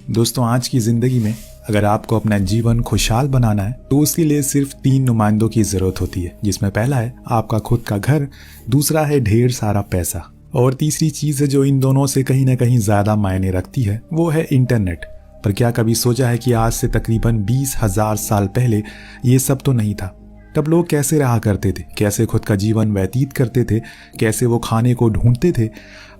दोस्तों, आज की जिंदगी में अगर आपको अपना जीवन खुशहाल बनाना है तो उसके लिए सिर्फ 3 नुमाइंदों की जरूरत होती है, जिसमें पहला है आपका खुद का घर, दूसरा है ढेर सारा पैसा और तीसरी चीज है जो इन दोनों से कहीं ना कहीं ज्यादा मायने रखती है, वो है इंटरनेट। पर क्या कभी सोचा है कि आज से तकरीबन 20,000 साल पहले ये सब तो नहीं था? तब लोग कैसे रहा करते थे, कैसे खुद का जीवन व्यतीत करते थे, कैसे वो खाने को ढूंढते थे?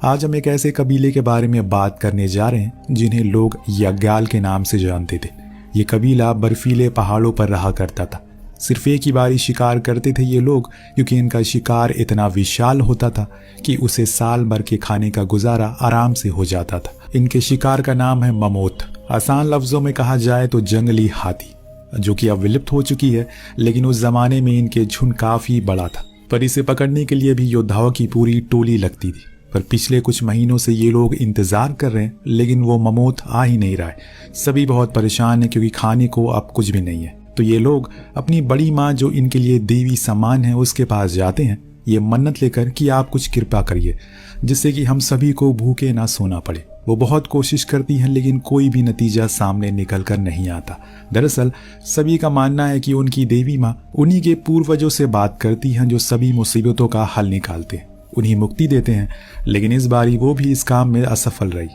आज हम एक ऐसे कबीले के बारे में बात करने जा रहे हैं जिन्हें लोग यज्ञाल के नाम से जानते थे। ये कबीला बर्फीले पहाड़ों पर रहा करता था। सिर्फ एक ही बारी शिकार करते थे ये लोग, क्योंकि इनका शिकार इतना विशाल होता था कि उसे साल भर के खाने का गुजारा आराम से हो जाता था। इनके शिकार का नाम है ममोथ। आसान लफ्जों में कहा जाए तो जंगली हाथी, जो कि अब विलुप्त हो चुकी है, लेकिन उस जमाने में इनके झुंड काफी बड़ा था। पर इसे पकड़ने के लिए भी योद्धाओं की पूरी टोली लगती थी। पर पिछले कुछ महीनों से ये लोग इंतजार कर रहे हैं, लेकिन वो ममोथ आ ही नहीं रहा है। सभी बहुत परेशान हैं क्योंकि खाने को अब कुछ भी नहीं है। तो ये लोग अपनी बड़ी माँ, जो इनके लिए देवी समान है, उसके पास जाते हैं ये मन्नत लेकर कि आप कुछ कृपा करिए जिससे कि हम सभी को भूखे ना सोना पड़े। वो बहुत कोशिश करती हैं, लेकिन कोई भी नतीजा सामने निकल कर नहीं आता। दरअसल सभी का मानना है कि उनकी देवी माँ उन्हीं के पूर्वजों से बात करती हैं, जो सभी मुसीबतों का हल निकालते हैं, उन्हीं मुक्ति देते हैं। लेकिन इस बारी वो भी इस काम में असफल रही।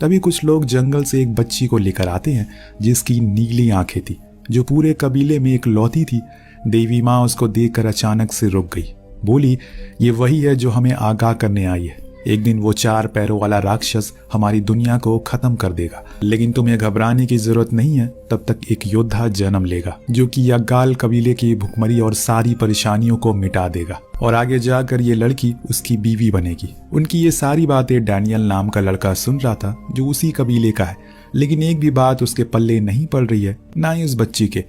तभी कुछ लोग जंगल से एक बच्ची को लेकर आते हैं जिसकी नीली आंखें थी, जो पूरे कबीले में एक लौती थी। देवी माँ उसको देखकर अचानक से रुक गई, बोली, ये वही है जो हमें आगाह करने आई है। एक दिन वो 4 पैरों वाला राक्षस हमारी दुनिया को खत्म कर देगा, लेकिन तुम्हें घबराने की जरूरत नहीं है। तब तक एक योद्धा जन्म लेगा जो कि यज्ञाल कबीले की भुखमरी और सारी परेशानियों को मिटा देगा, और आगे जाकर ये लड़की उसकी बीवी बनेगी। उनकी ये सारी बातें डैनियल नाम का लड़का सुन रहा था, जो उसी कबीले का है। लेकिन एक भी बात उसके पल्ले नहीं पड़ रही है, ना ही उस बच्ची के।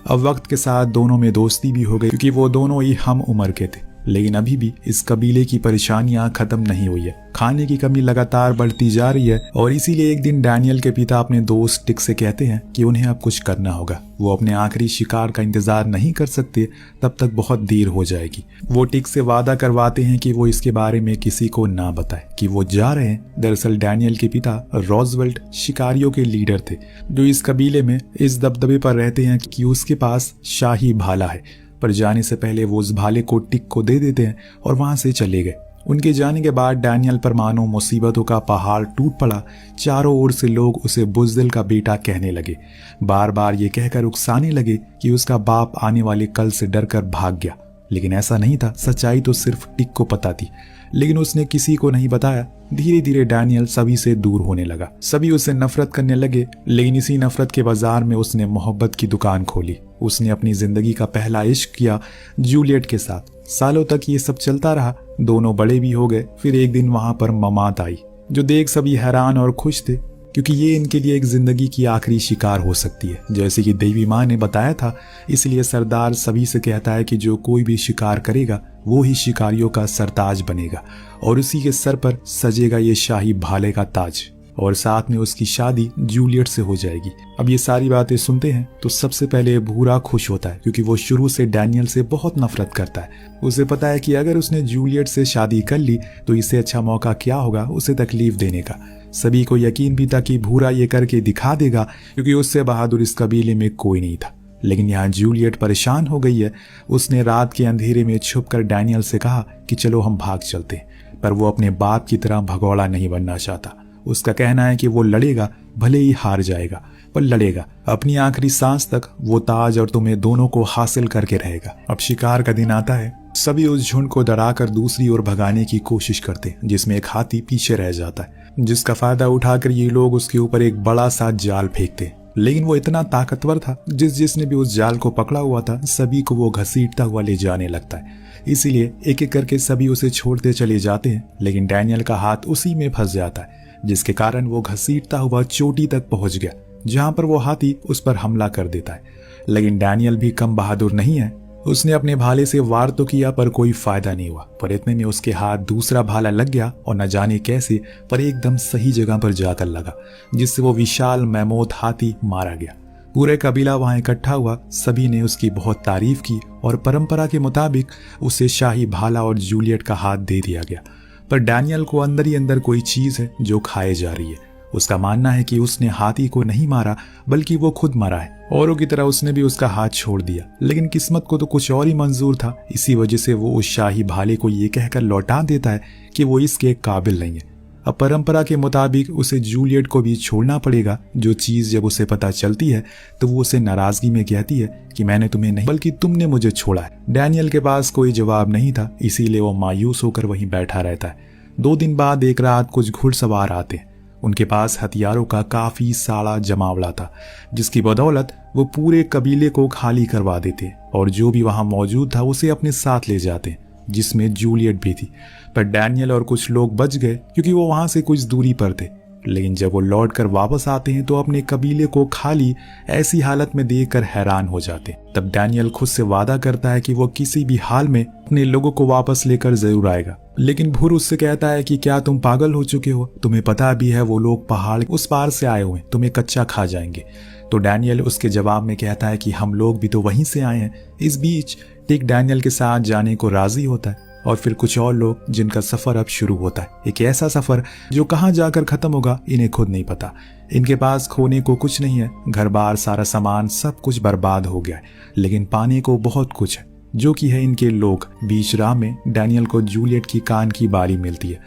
अब वक्त के साथ दोनों में दोस्ती भी हो गई, क्योंकि वो दोनों ही हम उम्र के थे। लेकिन अभी भी इस कबीले की परेशानियां खत्म नहीं हुई है। खाने की कमी लगातार बढ़ती जा रही है, और इसीलिए एक दिन डैनियल के पिता अपने दोस्त टिक से कहते हैं कि उन्हें अब कुछ करना होगा। वो अपने आखिरी शिकार का इंतजार नहीं कर सकते, तब तक बहुत देर हो जाएगी। वो टिक से वादा करवाते हैं कि वो इसके बारे में किसी को ना बताए कि वो जा रहे हैं। दरअसल डैनियल के पिता रोजवेल्ट शिकारियों के लीडर थे, जो इस कबीले में इस दबदबे पर रहते हैं कि उसके पास शाही भाला है। पर जाने से पहले वो उस भाले को टिक को दे देते हैं और वहां से चले गए। उनके जाने के बाद डैनियल पर मानो मुसीबतों का पहाड़ टूट पड़ा। चारों ओर से लोग उसे बुज़दिल का बेटा कहने लगे, बार बार ये कहकर उकसाने लगे कि उसका बाप आने वाले कल से डरकर भाग गया। लेकिन ऐसा नहीं था, सच्चाई तो सिर्फ टिक को पता थी, लेकिन उसने किसी को नहीं बताया। धीरे धीरे डैनियल सभी से दूर होने लगा, सभी उससे नफरत करने लगे। लेकिन इसी नफरत के बाजार में उसने मोहब्बत की दुकान खोली। उसने अपनी जिंदगी का पहला इश्क किया जूलियट के साथ। सालों तक ये सब चलता रहा, दोनों बड़े भी हो गए। फिर एक दिन वहां पर ममात आई, जो देख सभी हैरान और खुश थे, क्योंकि ये इनके लिए एक जिंदगी की आखिरी शिकार हो सकती है, जैसे कि देवी माँ ने बताया था। इसलिए सरदार सभी से कहता है कि जो कोई भी शिकार करेगा वो ही शिकारियों का सरताज बनेगा, और उसी के सर पर सजेगा ये शाही भाले का ताज, और साथ में उसकी शादी जूलियट से हो जाएगी। अब ये सारी बातें सुनते हैं तो सबसे पहले भूरा खुश होता है, क्योंकि वो शुरू से डैनियल से बहुत नफरत करता है। उसे पता है कि अगर उसने जूलियट से शादी कर ली तो इससे अच्छा मौका क्या होगा उसे तकलीफ देने का। सभी को यकीन भी था कि भूरा ये करके दिखा देगा, क्योंकि उससे बहादुर इस कबीले में कोई नहीं था। लेकिन यहाँ जूलियट परेशान हो गई है। उसने रात के अंधेरे में छुपकर डैनियल से कहा कि चलो हम भाग चलते हैं, पर वो अपने बाप की तरह भगोड़ा नहीं बनना चाहता। उसका कहना है कि वो लड़ेगा, भले ही हार जाएगा, पर लड़ेगा अपनी आखिरी सांस तक। वो ताज और तुम्हें दोनों को हासिल करके रहेगा। अब शिकार का दिन आता है। सभी उस झुंड को डराकर दूसरी ओर भगाने की कोशिश करते हैं, जिसमें एक हाथी पीछे रह जाता है, जिसका फायदा उठाकर ये लोग उसके ऊपर एक बड़ा सा जाल फेंकते हैं। लेकिन वो इतना ताकतवर था, जिसने भी उस जाल को पकड़ा हुआ था सभी को वो घसीटता हुआ ले जाने लगता है। इसीलिए एक एक करके सभी उसे छोड़ते चले जाते हैं, लेकिन डैनियल का हाथ उसी में फंस जाता है, जिसके कारण वो घसीटता हुआ चोटी तक पहुंच गया, जहां पर वो हाथी उस पर हमला कर देता है। लेकिन डैनियल भी कम बहादुर नहीं है। उसने अपने भाले से वार तो किया, पर कोई फायदा नहीं हुआ। पर इतने में उसके हाथ दूसरा भाला लग गया, और न जाने कैसे पर एकदम सही जगह पर जाकर लगा, जिससे वो विशाल मैमोथ हाथी मारा गया। पूरे कबीला वहां इकट्ठा हुआ। सभी ने उसकी बहुत तारीफ की, और परंपरा के मुताबिक उसे शाही भाला और जूलियट का हाथ दे दिया गया। पर डैनियल को अंदर ही अंदर कोई चीज है जो खाए जा रही है। उसका मानना है कि उसने हाथी को नहीं मारा बल्कि वो खुद मरा है। औरों की तरह उसने भी उसका हाथ छोड़ दिया, लेकिन किस्मत को तो कुछ और ही मंजूर था। इसी वजह से वो उस शाही भाले को ये कहकर लौटा देता है कि वो इसके काबिल नहीं है। अब परंपरा के मुताबिक उसे जूलियट को भी छोड़ना पड़ेगा। जो चीज जब उसे पता चलती है तो वो उसे नाराजगी में कहती है कि मैंने तुम्हें नहीं बल्कि तुमने मुझे छोड़ा है। डैनियल के पास कोई जवाब नहीं था, इसीलिए वो मायूस होकर वहीं बैठा रहता है। 2 दिन बाद एक रात कुछ घुड़सवार आते हैं। उनके पास हथियारों का काफी सारा जमावड़ा था, जिसकी बदौलत वो पूरे कबीले को खाली करवा देते और जो भी वहां मौजूद था उसे अपने साथ ले जाते, जिसमें जूलियट भी थी। पर डैनियल और कुछ लोग बच गए क्योंकि वो वहां से कुछ दूरी पर थे। लेकिन जब वो लौट कर वापस आते हैं तो अपने कबीले को खाली ऐसी हालत में देखकर हैरान हो जाते। तब डैनियल खुद से वादा करता है कि वो किसी भी हाल में अपने लोगों को वापस लेकर जरूर आएगा। लेकिन भूर उससे कहता है कि क्या तुम पागल हो चुके हो? तुम्हें पता भी है वो लोग पहाड़ उस पार से आए हुए, तुम्हें कच्चा खा जाएंगे। तो डैनियल उसके जवाब में कहता है कि हम लोग भी तो वहीं से आए हैं। इस बीच टिक डैनियल के साथ जाने को राजी होता है और फिर कुछ और लोग जिनका सफर अब शुरू होता है। एक ऐसा सफर जो कहां जाकर खत्म होगा इन्हें खुद नहीं पता। इनके पास खोने को कुछ नहीं है, घर बार सारा सामान सब कुछ बर्बाद हो गया है, लेकिन पाने को बहुत कुछ है, जो कि है इनके लोग। बीच राह में डैनियल को जूलियट की कान की बारी मिलती है,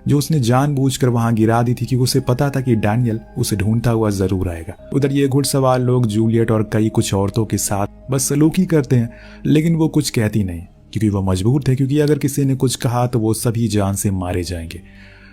जो उसने जानबूझकर वहां गिरा दी थी, कि उसे पता था कि डैनियल उसे ढूंढता हुआ जरूर आएगा। उधर ये घुड़सवार लोग जूलियट और कई कुछ औरतों के साथ बस सलूकी करते हैं, लेकिन वो कुछ कहती नहीं क्योंकि वो मजबूर थे, क्योंकि अगर किसी ने कुछ कहा तो वो सभी जान से मारे जाएंगे।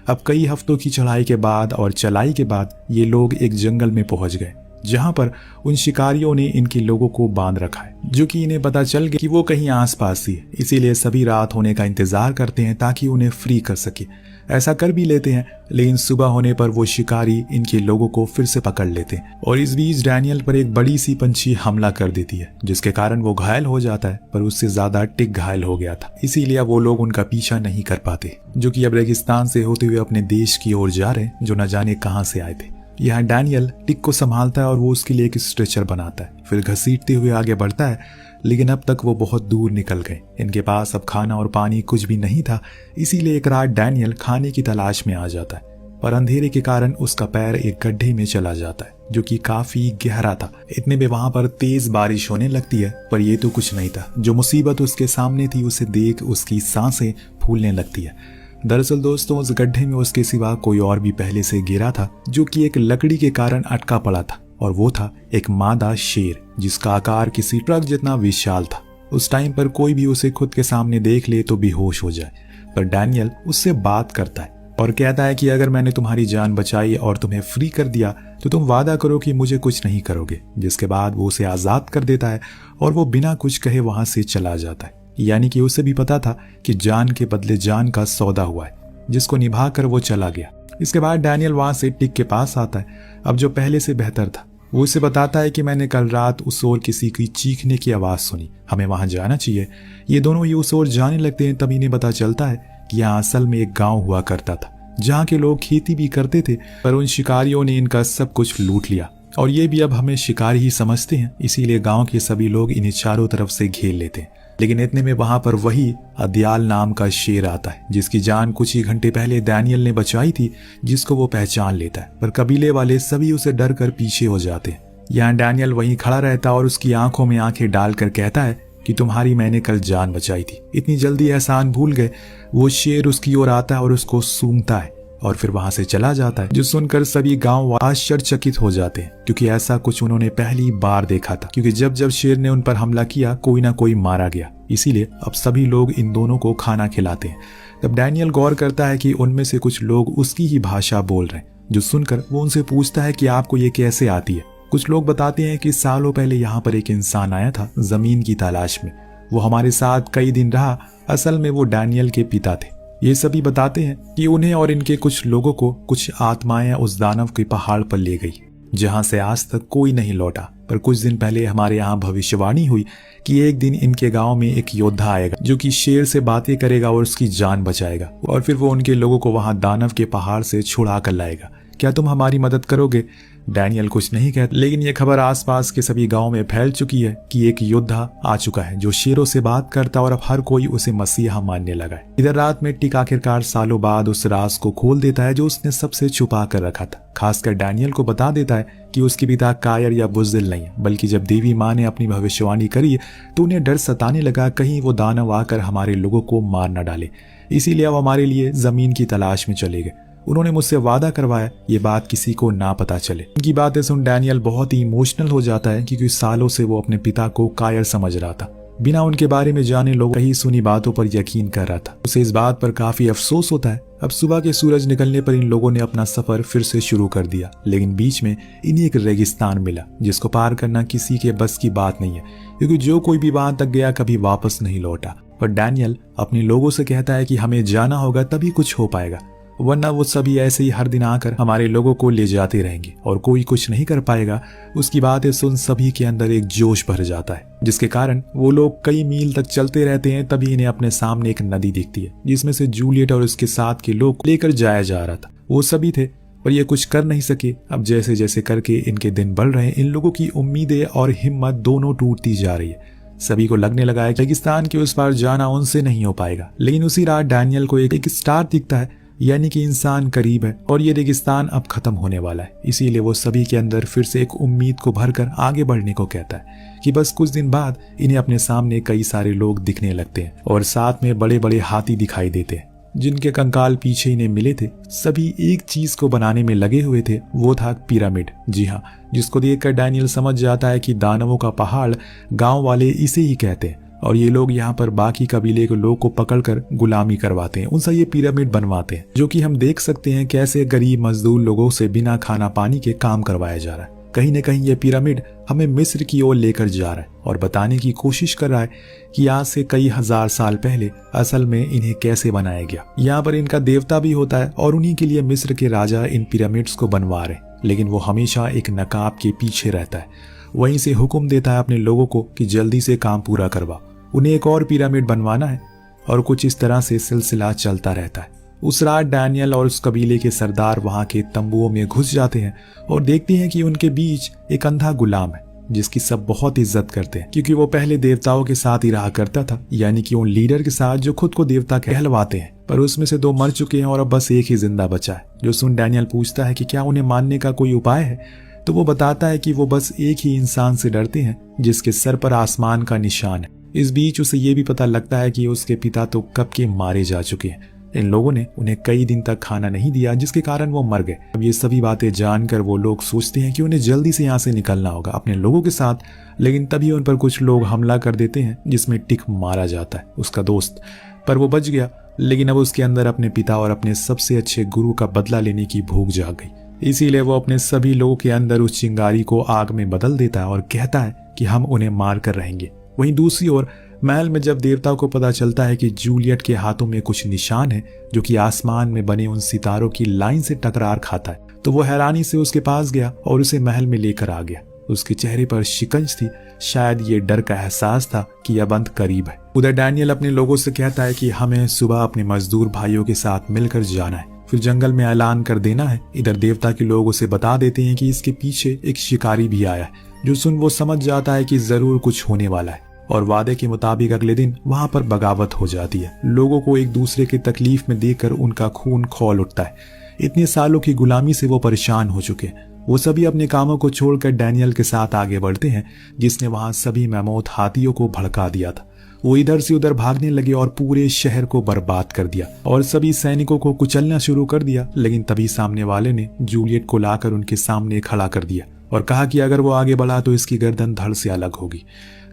अब कई हफ्तों की चढ़ाई के बाद और चलाई के बाद ये लोग एक जंगल में पहुंच गए, जहां पर उन शिकारियों ने इनके लोगों को बांध रखा है, जो कि इन्हें पता चल गया कि वो कहीं आसपास ही है। इसीलिए सभी रात होने का इंतजार करते हैं ताकि उन्हें फ्री कर सके। ऐसा कर भी लेते हैं, लेकिन सुबह होने पर वो शिकारी इनके लोगों को फिर से पकड़ लेते हैं। और इस बीच डैनियल पर एक बड़ी सी पंछी हमला कर देती है, जिसके कारण वो घायल हो जाता है, पर उससे ज्यादा टिक घायल हो गया था। इसीलिए वो लोग उनका पीछा नहीं कर पाते, जो कि अब रेगिस्तान से होते हुए अपने देश की ओर जा रहे, जो न जाने कहां से आए थे। यहाँ डैनियल टिक को संभालता है और वो उसके लिए एक स्ट्रेचर बनाता है, फिर घसीटते हुए आगे बढ़ता है। लेकिन अब तक वो बहुत दूर निकल गए। इनके पास अब खाना और पानी कुछ भी नहीं था, इसीलिए एक रात डैनियल खाने की तलाश में आ जाता है, पर अंधेरे के कारण उसका पैर एक गड्ढे में चला जाता है, जो कि काफी गहरा था। इतने में वहां पर तेज बारिश होने लगती है, पर यह तो कुछ नहीं था। जो मुसीबत उसके सामने थी उसे देख उसकी सांसें फूलने लगती है। दरअसल दोस्तों, उस गड्ढे में उसके सिवा कोई और भी पहले से गिरा था, जो कि एक लकड़ी के कारण अटका पड़ा था, और वो था एक मादा शेर, जिसका आकार किसी ट्रक जितना विशाल था। उस टाइम पर कोई भी उसे खुद के सामने देख ले तो बेहोश हो जाए, पर डैनियल उससे बात करता है और कहता है कि अगर मैंने तुम्हारी जान बचाई और तुम्हें फ्री कर दिया तो तुम वादा करो कि मुझे कुछ नहीं करोगे। जिसके बाद वो उसे आजाद कर देता है और वो बिना कुछ कहे वहां से चला जाता है। यानी कि उसे भी पता था कि जान के बदले जान का सौदा हुआ है, जिसको निभाकर वो चला गया। इसके बाद डैनियल वहां से टिक के पास आता है, अब जो पहले से बेहतर था। वो उसे बताता है कि मैंने कल रात उस ओर किसी की चीखने की आवाज सुनी, हमें वहां जाना चाहिए। ये दोनों ही उस ओर जाने लगते हैं। तभी इन्हें पता चलता है कि यहाँ असल में एक गांव हुआ करता था, जहाँ के लोग खेती भी करते थे, पर उन शिकारियों ने इनका सब कुछ लूट लिया और ये भी अब हमें शिकारी ही समझते हैं। इसीलिए गांव के सभी लोग इन्हें चारों तरफ से घेर लेते हैं। लेकिन इतने में वहां पर वही अदयाल नाम का शेर आता है, जिसकी जान कुछ ही घंटे पहले डैनियल ने बचाई थी, जिसको वो पहचान लेता है। पर कबीले वाले सभी उसे डर कर पीछे हो जाते हैं। यहाँ डैनियल वहीं खड़ा रहता और उसकी आंखों में आंखें डालकर कहता है कि तुम्हारी मैंने कल जान बचाई थी, इतनी जल्दी एहसान भूल गए। वो शेर उसकी ओर आता है और उसको सूंघता है और फिर वहां से चला जाता है, जो सुनकर सभी गांव आश्चर्यचकित हो जाते हैं, क्योंकि ऐसा कुछ उन्होंने पहली बार देखा था। क्योंकि जब जब शेर ने उन पर हमला किया कोई ना कोई मारा गया, इसीलिए अब सभी लोग इन दोनों को खाना खिलाते हैं। तब डैनियल गौर करता है कि उनमें से कुछ लोग उसकी ही भाषा बोल रहे हैं, जो सुनकर वो उनसे पूछता है कि आपको ये कैसे आती है। कुछ लोग बताते हैं कि सालों पहले यहाँ पर एक इंसान आया था जमीन की तलाश में, वो हमारे साथ कई दिन रहा। असल में वो डैनियल के पिता थे। ये सभी बताते हैं कि उन्हें और इनके कुछ लोगों को कुछ आत्माएं उस दानव के पहाड़ पर ले गई, जहां से आज तक कोई नहीं लौटा। पर कुछ दिन पहले हमारे यहाँ भविष्यवाणी हुई कि एक दिन इनके गांव में एक योद्धा आएगा, जो कि शेर से बातें करेगा और उसकी जान बचाएगा, और फिर वो उनके लोगों को वहां दानव के पहाड़ से छुड़ा कर लाएगा। क्या तुम हमारी मदद करोगे? डैनियल कुछ नहीं कहता, लेकिन ये खबर आसपास के सभी गांव में फैल चुकी है कि एक योद्धा आ चुका है जो शेरों से बात करता और अब हर कोई उसे मसीहा मानने लगा है। इधर रात में टिक आखिरकार सालों बाद उस राज को खोल देता है जो उसने सबसे छुपा कर रखा था। खासकर डैनियल को बता देता है कि उसके पिता कायर या बुज़दिल नहीं है, बल्कि जब देवी माँ ने अपनी भविष्यवाणी करी तो उन्हें डर सताने लगा कहीं वो दानव आकर हमारे लोगों को मार न डाले। इसीलिए वो हमारे लिए जमीन की तलाश में चले गए। उन्होंने मुझसे वादा करवाया ये बात किसी को ना पता चले। उनकी बातें सुन डैनियल बहुत ही इमोशनल हो जाता है क्योंकि सालों से वो अपने पिता को कायर समझ रहा था। बिना उनके बारे में जाने लोगों कहीं सुनी बातों पर यकीन कर रहा था। उसे इस बात पर काफी अफसोस होता है। अब सुबह के सूरज निकलने पर इन लोगों ने अपना सफर फिर से शुरू कर दिया, लेकिन बीच में इन्हें एक रेगिस्तान मिला जिसको पार करना किसी के बस की बात नहीं है, क्योंकि जो कोई भी वहां तक गया कभी वापस नहीं लौटा। पर डैनियल अपने लोगों से कहता है कि हमें जाना होगा तभी कुछ हो पाएगा, वरना वो सभी ऐसे ही हर दिन आकर हमारे लोगों को ले जाते रहेंगे और कोई कुछ नहीं कर पाएगा। उसकी बातें सुन सभी के अंदर एक जोश भर जाता है, जिसके कारण वो लोग कई मील तक चलते रहते हैं। तभी इन्हें अपने सामने एक नदी दिखती है जिसमें से जूलियट और उसके साथ के लोग लेकर जाया जा रहा था। वो सभी थे पर ये कुछ कर नहीं सके। अब जैसे जैसे करके इनके दिन बढ़ रहे हैं, इन लोगों की उम्मीदें और हिम्मत दोनों टूटती जा रही है। सभी को लगने लगा है कि रेगिस्तान के उस पार जाना उनसे नहीं हो पाएगा। लेकिन उसी रात डैनियल को एक स्टार दिखता है, यानी कि इंसान करीब है और ये रेगिस्तान अब खत्म होने वाला है। इसीलिए वो सभी के अंदर फिर से एक उम्मीद को भरकर आगे बढ़ने को कहता है कि बस कुछ दिन बाद इन्हें अपने सामने कई सारे लोग दिखने लगते हैं और साथ में बड़े बड़े हाथी दिखाई देते हैं जिनके कंकाल पीछे इन्हें मिले थे। सभी एक चीज को बनाने में लगे हुए थे, वो था पिरामिड। जी हाँ, जिसको देखकर डैनियल समझ जाता है कि दानवों का पहाड़ गांव वाले इसे ही कहते हैं और ये लोग यहाँ पर बाकी कबीले के लोग को पकड़कर गुलामी करवाते हैं, उनसे ये पिरामिड बनवाते हैं, जो कि हम देख सकते हैं कैसे गरीब मजदूर लोगों से बिना खाना पानी के काम करवाया जा रहा है। कहीं न कहीं ये पिरामिड हमें मिस्र की ओर लेकर जा रहा है और बताने की कोशिश कर रहा है कि आज से कई हजार साल पहले असल में इन्हें कैसे बनाया गया। यहाँ पर इनका देवता भी होता है और उन्हीं के लिए मिस्र के राजा इन पिरामिड्स को बनवा रहे हैं, लेकिन वो हमेशा एक नकाब के पीछे रहता है। वहीं से हुक्म देता है अपने लोगों को कि जल्दी से काम पूरा करवा, उन्हें एक और पिरामिड बनवाना है। और कुछ इस तरह से सिलसिला चलता रहता है। उस रात डैनियल और उस कबीले के सरदार वहां के तंबुओं में घुस जाते हैं और देखते हैं कि उनके बीच एक अंधा गुलाम है जिसकी सब बहुत इज्जत करते हैं, क्योंकि वो पहले देवताओं के साथ ही रहा करता था, यानी कि उन लीडर के साथ जो खुद को देवता कहलवाते हैं। पर उसमें से 2 मर चुके हैं और अब बस एक ही जिंदा बचा है। जो सुन डैनियल पूछता है कि क्या उन्हें मानने का कोई उपाय है, तो वो बताता है कि वो बस एक ही इंसान से डरते हैं जिसके सर पर आसमान का निशान है। इस बीच उसे ये भी पता लगता है कि उसके पिता तो कब के मारे जा चुके हैं। इन लोगों ने उन्हें कई दिन तक खाना नहीं दिया जिसके कारण वो मर गए। अब ये सभी बातें जानकर वो लोग सोचते हैं कि उन्हें जल्दी से यहाँ से निकलना होगा अपने लोगों के साथ, लेकिन तभी उन पर कुछ लोग हमला कर देते हैं जिसमें टिक मारा जाता है, उसका दोस्त। पर वो बच गया, लेकिन अब उसके अंदर अपने पिता और अपने सबसे अच्छे गुरु का बदला लेने की भूख जाग गई। इसीलिए वो अपने सभी लोगों के अंदर उस चिंगारी को आग में बदल देता है और कहता है कि हम उन्हें मार कर रहेंगे। वहीं दूसरी ओर महल में जब देवता को पता चलता है कि जूलियट के हाथों में कुछ निशान है जो कि आसमान में बने उन सितारों की लाइन से टकरार खाता है, तो वो हैरानी से उसके पास गया और उसे महल में लेकर आ गया। उसके चेहरे पर शिकंज थी, शायद ये डर का एहसास था कि अब अंत करीब है। उधर डैनियल अपने लोगों से कहता है कि हमें सुबह अपने मजदूर भाइयों के साथ मिलकर जाना है, फिर जंगल में ऐलान कर देना है। इधर देवता के लोग उसे बता देते हैं कि इसके पीछे एक शिकारी भी आया है। जो सुन वो समझ जाता है कि जरूर कुछ होने वाला है और वादे के मुताबिक अगले दिन वहां पर बगावत हो जाती है। लोगों को एक दूसरे की तकलीफ में देखकर उनका खून खौल उठता है। इतने सालों की गुलामी से वो परेशान हो चुके हैं। वो सभी अपने कामों को छोड़कर डैनियल के साथ आगे बढ़ते हैं, जिसने वहां सभी मैमौत हाथियों को भड़का दिया था। वो इधर से उधर भागने लगे और पूरे शहर को बर्बाद कर दिया और सभी सैनिकों को कुचलना शुरू कर दिया। लेकिन तभी सामने वाले ने जूलियट को लाकर उनके सामने खड़ा कर दिया और कहा कि अगर वो आगे बढ़ा तो इसकी गर्दन धड़ से अलग होगी।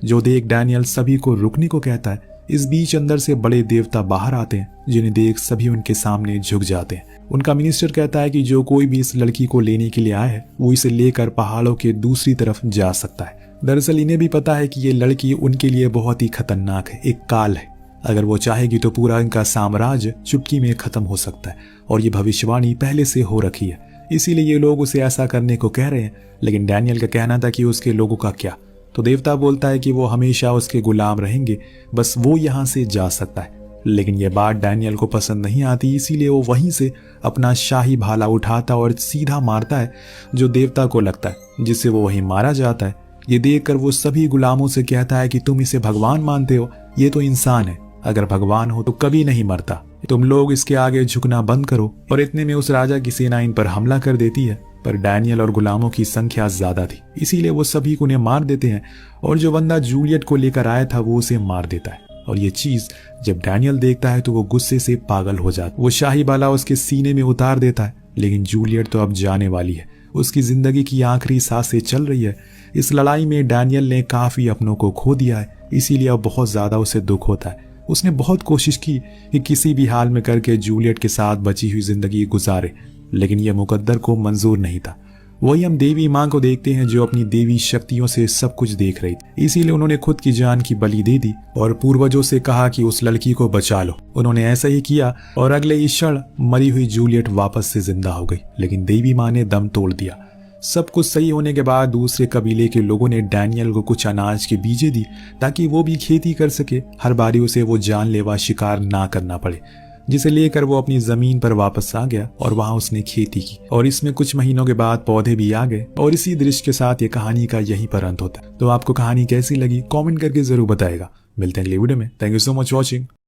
जो देख डैनियल सभी को रुकने को कहता है। इस बीच अंदर से बड़े देवता बाहर आते हैं, जिन्हें देख सभी उनके सामने झुक जाते हैं। उनका मिनिस्टर कहता है कि जो कोई भी इस लड़की को लेने के लिए आया है वो इसे लेकर पहाड़ों के दूसरी तरफ जा सकता है। दरअसल इन्हें भी पता है कि ये लड़की उनके लिए बहुत ही खतरनाक है, एक काल है। अगर वो चाहेगी तो पूरा इनका साम्राज्य चुटकी में खत्म हो सकता है और ये भविष्यवाणी पहले से हो रखी है। इसीलिए ये लोग उसे ऐसा करने को कह रहे हैं। लेकिन डैनियल का कहना था कि उसके लोगों का क्या, तो देवता बोलता है कि वो हमेशा उसके गुलाम रहेंगे, बस वो यहाँ से जा सकता है। लेकिन यह बात डैनियल को पसंद नहीं आती, इसीलिए वो वहीं से अपना शाही भाला उठाता और सीधा मारता है जो देवता को लगता है, जिससे वो वहीं मारा जाता है। ये देखकर वो सभी गुलामों से कहता है कि तुम इसे भगवान मानते हो, ये तो इंसान है, अगर भगवान हो तो कभी नहीं मरता, तुम लोग इसके आगे झुकना बंद करो। और इतने में उस राजा की सेना इन पर हमला कर देती है, पर डैनियल और गुलामों की संख्या ज्यादा थी, इसीलिए वो सभी को उन्हें मार देते हैं और जो बंदा जूलियट को लेकर आया था वो उसे मार देता है। और ये चीज जब डैनियल देखता है तो वो गुस्से से पागल हो जाता है। वो शाही बाला उसके सीने में उतार देता है, लेकिन जूलियट तो अब जाने वाली है, उसकी जिंदगी की आखिरी सांसें चल रही है। इस लड़ाई में डैनियल ने काफी अपनों को खो दिया है, इसीलिए अब बहुत ज्यादा उसे दुख होता है। उसने बहुत कोशिश की कि किसी भी हाल में करके जूलियट के साथ बची हुई जिंदगी गुजारे, लेकिन यह मुकद्दर को मंजूर नहीं था। वही हम देवी मां को देखते हैं जो अपनी देवी शक्तियों से सब कुछ देख रही थी, इसीलिए उन्होंने खुद की जान की बलि दे दी और पूर्वजों से कहा कि उस लड़की को बचा लो। उन्होंने ऐसा ही किया और अगले ही क्षण मरी हुई जूलियट वापस से जिंदा हो गई, लेकिन देवी मां ने दम तोड़ दिया। सब कुछ सही होने के बाद दूसरे कबीले के लोगों ने डैनियल को कुछ अनाज के बीजें दी ताकि वो भी खेती कर सके। हर बारी उसे वो जानलेवा शिकार ना करना पड़े, जिसे लेकर वो अपनी जमीन पर वापस आ गया और वहां उसने खेती की। और इसमें कुछ महीनों के बाद पौधे भी आ गए और इसी दृश्य के साथ ये कहानी का यहीं पर अंत होता है। तो आपको कहानी कैसी लगी कमेंट करके जरूर बताएगा। मिलते हैं अगले वीडियो में। Thank you so much watching.